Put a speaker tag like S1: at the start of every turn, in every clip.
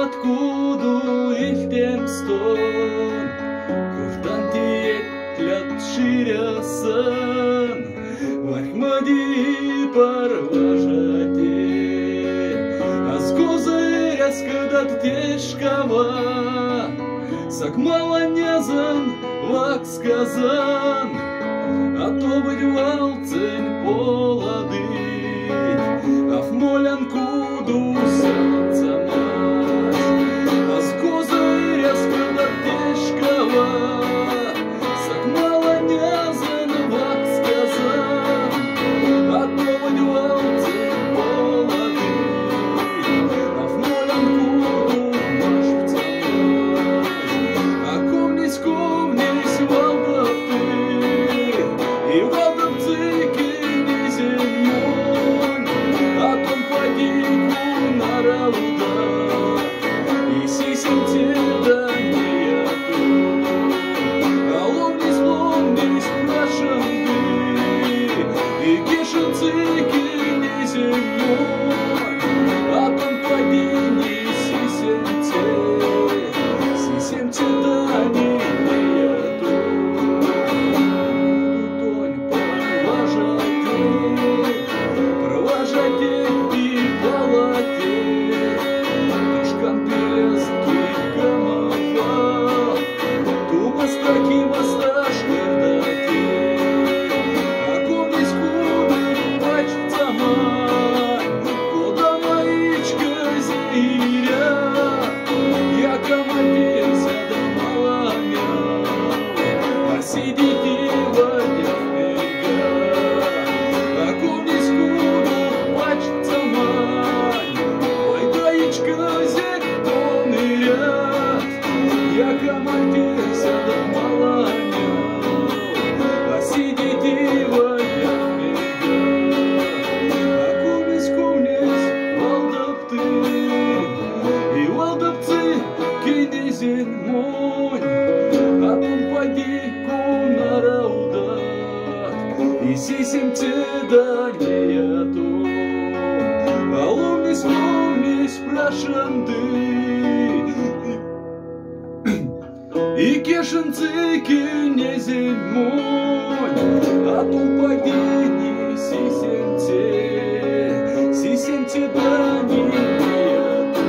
S1: откуда илтем стон, куртан тиетлят ширясан, вахмади парважате, аз козыряс кадат тешкава, сакмала нязан вак сказан, а то быть валцень поладыть, а в молянку дусаться мать. А с козыря скада тешкова, сакмала нязан вак сказан, а то быть валцень поладыть, а в молянку дусаться мать. А ковнись валдапты, и валдапцы кинезен монь, а том подику нарауда, и сисем теда неяту. А ломнись нашанды, и кишенцы кинезен монь, а том подини сисем теда неяту. Сисем теда неяту, а ломнись прашанды, и кешенцы кинезен монь, а том подини сисем теда неяту,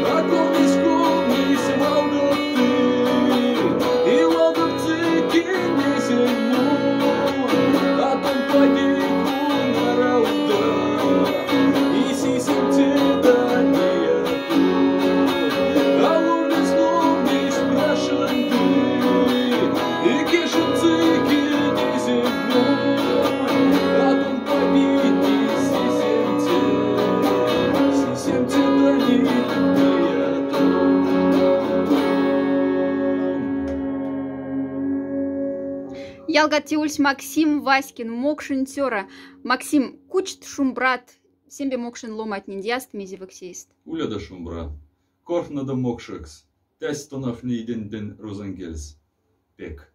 S1: а ковнись валдапты, и валдапцы кинезен монь, а том подику нарауда, и сисем теда неяту. А ломнись прашанды, и кешенцы кинезен монь, а том подини сисем теда неяту.
S2: Ялгатиульс Максим Васькин, Мокшин Тёра. Максим, кучт шумбрат, сембе мокшин ломать ниндяст, мизивексист.
S1: Уля да шумбра. Корфна да мокшекс. Тестонов ниден ден розенгельс. Пек.